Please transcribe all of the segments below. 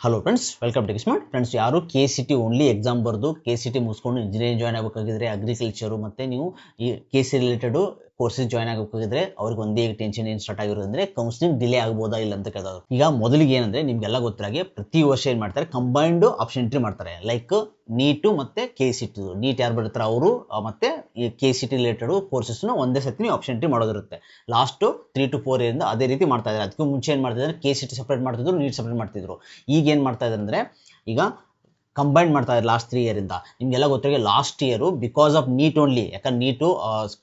Hello friends, welcome to smart friends. ಯಾರು KCT only exam ಬರೆದು KCT ಮುಗಿಸ್ಕೊಂಡು engineering join ಆಗಬೇಕಾಗಿದ್ರೆ, ಅಗ್ರಿಕಲ್ಚರು ಮತ್ತು ನೀವು ಈ KC ರಿಲೇಟೆಡು ಕೋರ್ಸಸ್ ಜಾಯ್ನ್ ಆಗಬೇಕಾಗಿದ್ರೆ ಅವ್ರಿಗೆ ಒಂದೇ ಟೆನ್ಷನ್ ಏನು ಸ್ಟಾರ್ಟ್ ಆಗಿರೋದು ಅಂದರೆ ಕೌನ್ಸಿಲಿಂಗ್ ಡಿಲೇ ಆಗ್ಬೋದಾ ಇಲ್ಲ ಅಂತ ಕೇಳೋದು. ಈಗ ಮೊದಲಿಗೆ ಏನಂದರೆ ನಿಮಗೆಲ್ಲ ಗೊತ್ತಾಗಿ ಪ್ರತಿ ವರ್ಷ ಏನು ಮಾಡ್ತಾರೆ, ಕಂಬೈನ್ಡ್ ಆಪ್ಷನ್ ಎಂಟ್ರಿ ಮಾಡ್ತಾರೆ. ಲೈಕ್ ನೀಟು ಮತ್ತು KCT. ನೀಟ್ ಯಾರು ಬರ್ತಾರೆ ಅವರು ಮತ್ತು ಈ KCT ರಿಲೇಟೆಡು ಕೋರ್ಸಸ್ನ ಒಂದೇ ಸತಿ ಆಪ್ಷನ್ ಎಂಟ್ರಿ ಮಾಡೋದಿರುತ್ತೆ. ಲಾಸ್ಟು 3 to 4 ಇಯರಿಂದ ಅದೇ ರೀತಿ ಮಾಡ್ತಾ ಇದ್ದಾರೆ. ಅದಕ್ಕೂ ಮುಂಚೆ ಏನು ಮಾಡ್ತಿದ್ದಾರೆ, KCT ಸಪ್ರೇಟ್ ಮಾಡ್ತಿದ್ರು, ನೀಟ್ ಸಪ್ರೇಟ್ ಮಾಡ್ತಿದ್ರು. ಈಗ ಏನು ಮಾಡ್ತಾ ಇದ್ದಾರೆ ಅಂದರೆ ಈಗ ಕಂಬೈನ್ ಮಾಡ್ತಾ ಇದ್ದಾರೆ ಲಾಸ್ಟ್ 3 ಇಯರಿಂದ. ನಿಮಗೆಲ್ಲ ಗೊತ್ತಾಗಿ last year because of NEET only, ಯಾಕಂದ್ರೆ ನೀಟು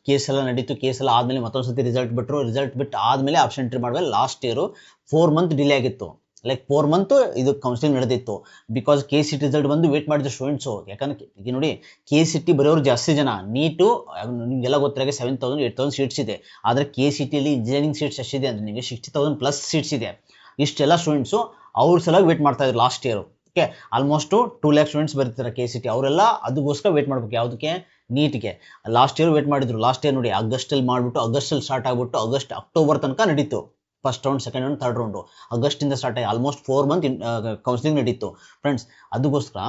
ಕೇಸ್ ಎಲ್ಲ ನಡೀತು, ಕೇಸ್ ಎಲ್ಲ ಆದಮೇಲೆ ಮತ್ತೊಂದು ಸತಿ ರಿಸಲ್ಟ್ ಬಿಟ್ಟರು, ರಿಸಲ್ಟ್ ಬಿಟ್ಟು ಆದಮೇಲೆ ಆಪ್ಷನ್ ಎಂಟ್ರಿ ಮಾಡುವಾಗ ಲಾಸ್ಟ್ ಇಯರು 4 months ಡಿಲೇ ಆಗಿತ್ತು. ಲೈಕ್ 4 months ಇದು ಕೌನ್ಸಿಲಿಂಗ್ ನಡೆದಿತ್ತು. ಬಿಕಾಸ್ KCT ರಿಸಲ್ಟ್ ಬಂದು ವೇಟ್ ಮಾಡಿದ್ರು ಸ್ಟೂಡೆಂಟ್ಸು. ಯಾಕಂದ್ರೆ ಈಗ ನೋಡಿ KCT ಬರೋರು ಜಾಸ್ತಿ ಜನ, ನೀಟು ನಿಮಗೆಲ್ಲ ಗೊತ್ತಾಗಿ 7,000 8,000 ಸೀಟ್ಸ್ ಇದೆ. ಆದರೆ KCTಯಲ್ಲಿ ಇಂಜಿನಿಯರಿಂಗ್ ಸೀಟ್ಸ್ ಎಷ್ಟಿದೆ ಅಂದರೆ ನಿಮಗೆ 60,000 ಪ್ಲಸ್ ಸೀಟ್ಸ್ ಇದೆ. ಇಷ್ಟೆಲ್ಲ ಸ್ಟೂಡೆಂಟ್ಸು ಅವ್ರ ಸಲುವಾಗಿ ವೇಟ್ ಮಾಡ್ತಾ ಇದ್ರು last year. Okay, almost 2 lakh students ಬರ್ತಾರೆ KCT. ಅವರೆಲ್ಲ ಅದಕ್ಕೋಸ್ಕರ ವೇಟ್ ಮಾಡ್ಬೇಕು. ಯಾವುದಕ್ಕೆ? ನೀಟ್ಗೆ. ಲಾಸ್ಟ್ ಇಯರ್ ವೇಟ್ ಮಾಡಿದ್ರು. ಲಾಸ್ಟ್ ಇಯರ್ ನೋಡಿ ಆಗಸ್ಟಲ್ಲಿ ಮಾಡಿಬಿಟ್ಟು, ಆಗಸ್ಟಲ್ಲಿ ಸ್ಟಾರ್ಟ್ ಆಗಿಬಿಟ್ಟು ಅಕ್ಟೋಬರ್ ತನಕ ನಡೀತು. First round, second round, third round ಆಗಸ್ಟಿಂದ ಸ್ಟಾರ್ಟ್ ಆಗಿ ಆಲ್ಮೋಸ್ಟ್ 4 months ಕೌನ್ಸಿಲಿಂಗ್ ನಡೀತು ಫ್ರೆಂಡ್ಸ್. ಅದಕ್ಕೋಸ್ಕರ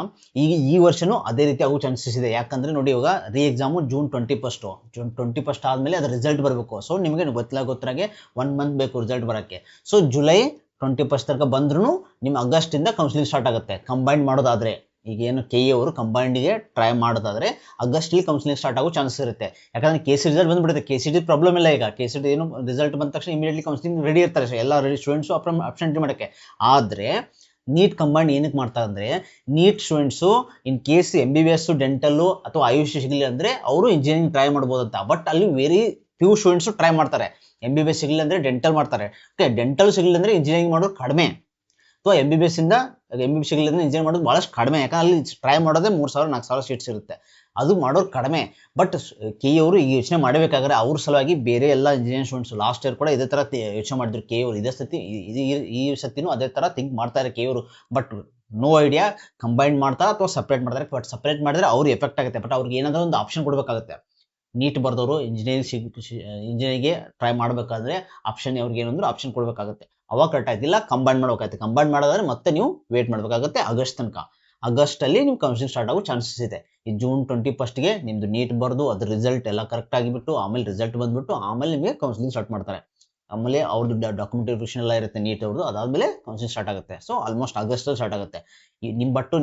ಈಗ ಈ ವರ್ಷವೂ ಅದೇ ರೀತಿ ಆಗೋ ಚಾನ್ಸಸ್ ಇದೆ. ಯಾಕಂದರೆ ನೋಡಿ ಇವಾಗ ಎಕ್ಸಾಮು June 21 ಆದಮೇಲೆ ಅದರ ರಿಸಲ್ಟ್ ಬರಬೇಕು. ಸೊ ನಿಮಗೆ ಗೊತ್ತಾಗೆ 1 month ಬೇಕು ರಿಸಲ್ಟ್ ಬರೋಕ್ಕೆ. ಸೊ July 21 ತನಕ ಬಂದ್ರೂ ನಿಮ್ಮ ಆಗಸ್ಟಿಂದ ಕೌನ್ಸಿಲಿಂಗ್ ಸ್ಟಾರ್ಟ್ ಆಗುತ್ತೆ. ಕಂಬೈನ್ ಮಾಡೋದಾದರೆ ಈಗೇನು KE ಅವರು ಕಂಬೈಂಡಿಗೆ ಟ್ರೈ ಮಾಡೋದಾದರೆ ಆಗಸ್ಟಲ್ಲಿ ಕೌನ್ಸಿಲಿಂಗ್ ಸ್ಟಾರ್ಟ್ ಆಗೋ ಚಾನ್ಸಸ್ ಇರುತ್ತೆ. ಯಾಕಂದರೆ KC ರಿಸಲ್ಟ್ ಬಂದುಬಿಡುತ್ತೆ. KCT ಪ್ರಾಬ್ಲಮ್ ಇಲ್ಲ. ಈಗ KCT ಏನು ರಿಸಲ್ಟ್ ಬಂದ ತಕ್ಷಣ ಇಮಿಡಿಯೇಟ್ಲಿ ಕೌನ್ಸಿಲಿಂಗ್ ರೆಡಿ ಇರ್ತಾರೆ ಎಲ್ಲ ಸ್ಟೂಡೆಂಟ್ಸು ಆಪ್ಷನ್ ಎಂಟ್ರಿ ಮಾಡೋಕ್ಕೆ. ಆದರೆ ನೀಟ್ ಕಂಬೈಂಡ್ ಏನಕ್ಕೆ ಮಾಡ್ತಾರೆ ಅಂದರೆ, NEET students in case MBBS dental ಅಥವಾ ಆಯುಷ್ ಸಿಗಲಿ ಅಂದರೆ ಅವರು ಇಂಜಿನಿಯರಿಂಗ್ ಟ್ರೈ ಮಾಡ್ಬೋದಂತ. ಬಟ್ ಅಲ್ಲಿ ವೆರಿ ಫ್ಯೂ ಸ್ಟೂಡೆಂಟ್ಸು ಟ್ರೈ ಮಾಡ್ತಾರೆ. MBBS ಸಿಗಲಿಲ್ಲ ಅಂದರೆ ಡೆಂಟಲ್ ಮಾಡ್ತಾರೆ. ಓಕೆ, ಡೆಂಟಲ್ ಸಿಗಲಿಲ್ಲ ಅಂದರೆ ಇಂಜಿನಿಯರಿಂಗ್ ಮಾಡೋದು ಕಡಿಮೆ. ಅಥವಾ MBBS ಸಿಗಲಿಲ್ಲ ಅಂದರೆ ಇಂಜಿನಿಯರಿಂಗ್ ಮಾಡೋದು ಭಾಳಷ್ಟು ಕಡಿಮೆ. ಯಾಕಂದ್ರೆ ಅಲ್ಲಿ ಟ್ರೈ ಮಾಡೋದೇ 3,000-4,000 ಸೀಟ್ಸ್ ಇರುತ್ತೆ. ಅದು ಮಾಡೋರು ಕಡಿಮೆ. ಬಟ್ KE ಅವರು ಈಗ ಯೋಚನೆ ಮಾಡಬೇಕಾದ್ರೆ ಅವ್ರ ಸಲುವಾಗಿ ಬೇರೆ ಎಲ್ಲ ಇಂಜಿನಿಯರಿಂಗ್ ಸ್ಟೂಡೆಂಟ್ಸ್ ಲಾಸ್ಟ್ ಇಯರ್ ಕೂಡ ಇದೇ ಥರ ಯೋಚನೆ ಮಾಡಿದ್ರು KE ಅವರು. ಇದೇ ಸತಿ ಈ ಸತಿನೂ ಅದೇ ಥರ ಥಿಂಕ್ ಮಾಡ್ತಾರೆ KE ಅವರು. ಬಟ್ ನೋ ಐಡಿಯಾ ಕಂಬೈನ್ ಮಾಡ್ತಾರೆ ಅಥವಾ ಸಪ್ರೇಟ್ ಮಾಡ್ತಾರೆ. ಬಟ್ ಸಪ್ರೇಟ್ ಮಾಡಿದ್ರೆ ಅವ್ರಿಗೆ ಎಫೆಕ್ಟ್ ಆಗುತ್ತೆ. ಬಟ್ ಅವ್ರಿಗೆ ಏನಾದರೂ ಒಂದು ಆಪ್ಷನ್ ಕೊಡಬೇಕಾಗುತ್ತೆ. ನೀಟ್ ಬರೆದವರು ಇಂಜಿನಿಯರಿಂಗ್ಗೆ ಟ್ರೈ ಮಾಡಬೇಕಾದ್ರೆ ಆಪ್ಷನ್ ಅವ್ರಿಗೆ ಏನಂದ್ರೆ ಆಪ್ಷನ್ ಕೊಡಬೇಕಾಗುತ್ತೆ. ಅವಾಗ ಕರೆಕ್ಟ್ ಆಯ್ತಿಲ್ಲ, ಕಂಬೈನ್ ಮಾಡಬೇಕಾಗುತ್ತೆ. ಕಂಬೈನ್ ಮಾಡೋದಾದ್ರೆ ಮತ್ತೆ ನೀವು ವೇಟ್ ಮಾಡಬೇಕಾಗುತ್ತೆ ಆಗಸ್ಟ್ ತನಕ. ಆಗಸ್ಟಲ್ಲಿ ನೀವು ಕೌನ್ಸಿಲಿಂಗ್ ಸ್ಟಾರ್ಟ್ ಆಗೋ ಚಾನ್ಸಸ್ ಇದೆ. ಈ June 21 ನಿಮ್ಮದು ನೀಟ್ ಬರೆದು ಅದ್ರ ರಿಸಲ್ಟ್ ಎಲ್ಲ ಕರೆಕ್ಟ್ ಆಗಿಬಿಟ್ಟು ಆಮೇಲೆ ರಿಸಲ್ಟ್ ಬಂದುಬಿಟ್ಟು ಆಮೇಲೆ ನಿಮಗೆ ಕೌನ್ಸಿಲಿಂಗ್ ಸ್ಟಾರ್ಟ್ ಮಾಡ್ತಾರೆ. ಆಮೇಲೆ ಅವ್ರದ್ದು ಡಾಕ್ಯುಮೆಂಟೇಷನ್ ಎಲ್ಲ ಇರುತ್ತೆ ನೀಟ್ ಅವ್ರದ್ದು. ಅದಾದಮೇಲೆ ಕೌನ್ಸಿಲಿಂಗ್ ಸ್ಟಾರ್ಟ್ ಆಗುತ್ತೆ. ಸೊ ಆಲ್ಮೋಸ್ಟ್ ಆಗಸ್ಟಲ್ಲಿ ಸ್ಟಾರ್ಟ್ ಆಗುತ್ತೆ.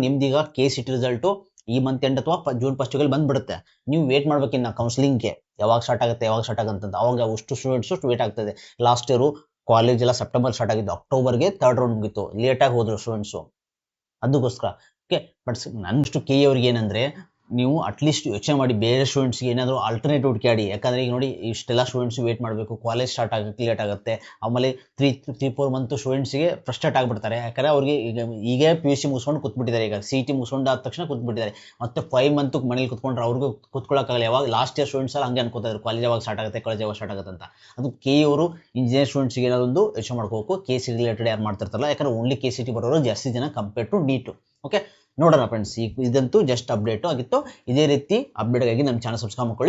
ನಿಮ್ದೀಗ KCT ರಿಸಲ್ಟು ಈ ಮಂತ್ ಎಂಡ್ ಅಥವಾ June 1 ಬಂದುಬಿಡುತ್ತೆ. ನೀವು ವೇಟ್ ಮಾಡ್ಬೇಕಿನ್ನ ಕೌನ್ಸಿಲಿಂಗ್ಗೆ ಯಾವಾಗ ಸ್ಟಾರ್ಟ್ ಆಗುತ್ತೆ ಅಂತ. ಅವಾಗ ಅಷ್ಟು ಸ್ಟೂಡೆಂಟ್ಸು ವೇಟ್ ಆಗ್ತದೆ. ಲಾಸ್ಟ್ ಇಯರು ಕಾಲೇಜ್ ಎಲ್ಲ ಸೆಪ್ಟೆಂಬರ್ ಸ್ಟಾರ್ಟ್ ಆಗಿದ್ದು, ಅಕ್ಟೋಬರ್ಗೆ 3rd ರೌಂಡ್ ಮುಗಿತು. ಲೇಟಾಗಿ ಹೋದರು ಸ್ಟೂಡೆಂಟ್ಸು ಅದಕ್ಕೋಸ್ಕರ. ಓಕೆ, ಬಟ್ ನನ್ನಷ್ಟು KE ಅವ್ರಿಗೆ ಏನಂದರೆ ನೀವು ಅಟ್ಲೀಸ್ಟ್ ಯೋಚನೆ ಮಾಡಿ ಬೇರೆ ಸ್ಟೂಡೆಂಟ್ಸ್ಗೆ ಏನಾದರೂ ಆಲ್ಟರ್ನೇಟ್ ಹುಡುಕಾಡಿ. ಯಾಕಂದರೆ ಈಗ ನೋಡಿ ಇಷ್ಟೆಲ್ಲ ಸ್ಟೂಡೆಂಟ್ಸ್ ವೇಟ್ ಮಾಡಬೇಕು, ಕಾಲೇಜ್ ಸ್ಟಾರ್ಟ್ ಆಗೋಕ್ಕೆ ಲೇಟ್ ಆಗುತ್ತೆ. ಆಮೇಲೆ 3-4 months ಸ್ಟೂಡೆಂಟ್ಸಿಗೆ ಫ್ರಸ್ಟ್ರೇಟ್ ಆಗಿಬಿಡ್ತಾರೆ. ಯಾಕಂದರೆ ಅವ್ರಿಗೆ ಈಗ PUC ಮುಗಿಸ್ಕೊಂಡು ಕೂತ್ಬಿಟ್ಟಿದ್ದಾರೆ. ಈಗ CET ಮುಗಿಸ್ಕೊಂಡು ಆದ ತಕ್ಷಣ ಕೂತ್ಬಿಟ್ಟಿದ್ದಾರೆ. ಮತ್ತು 5 months ಮನೇಲಿ ಕೂತ್ಕೊಂಡ್ರೆ ಅವ್ರಿಗೂ ಕೂತ್ಕೊಳ್ಳೋಕ್ಕಾಗಲ್ಲ. ಯಾವಾಗ ಲಾಸ್ಟ್ ಇಯರ್ ಸ್ಟೂಡೆಂಟ್ಸ್ ಎಲ್ಲ ಹಂಗೆ ಅನ್ಕೋತಾರೆ, ಕಾಲೇಜ್ ಯಾವಾಗ ಸ್ಟಾರ್ಟ್ ಆಗುತ್ತೆ ಅಂತ. ಅದು KE ಅವರು ಇಂಜಿನಿಯರ್ ಸ್ಟೂಡೆಂಟ್ಸ್ಗೆ ಏನಾದೊಂದು ಯೋಚನೆ ಮಾಡ್ಕೋಬೇಕು. KC ರಿಲೇಟೆಡ್ ಯಾರು ಮಾಡ್ತಿರ್ತಾರಲ್ಲ, ಯಾಕಂದರೆ ಓನ್ಲಿ KCT ಬರೋರು ಜಾಸ್ತಿ ಜನ ಕಂಪೇರ್ ಟು ನೀಟು. ಓಕೆ, ನೋಡೋಣ ಫ್ರೆಂಡ್ಸ್. ಇದಂತೂ ಜಸ್ಟ್ ಅಪ್ಡೇಟು ಆಗಿತ್ತು. ಇದೇ ರೀತಿ ಅಪ್ಡೇಟ್ಗಾಗಿ ನಮ್ಮ ಚಾನಲ್ ಸಬ್ಸ್ಕ್ರೈಬ್ ಮಾಡ್ಕೊಳ್ಳಿ.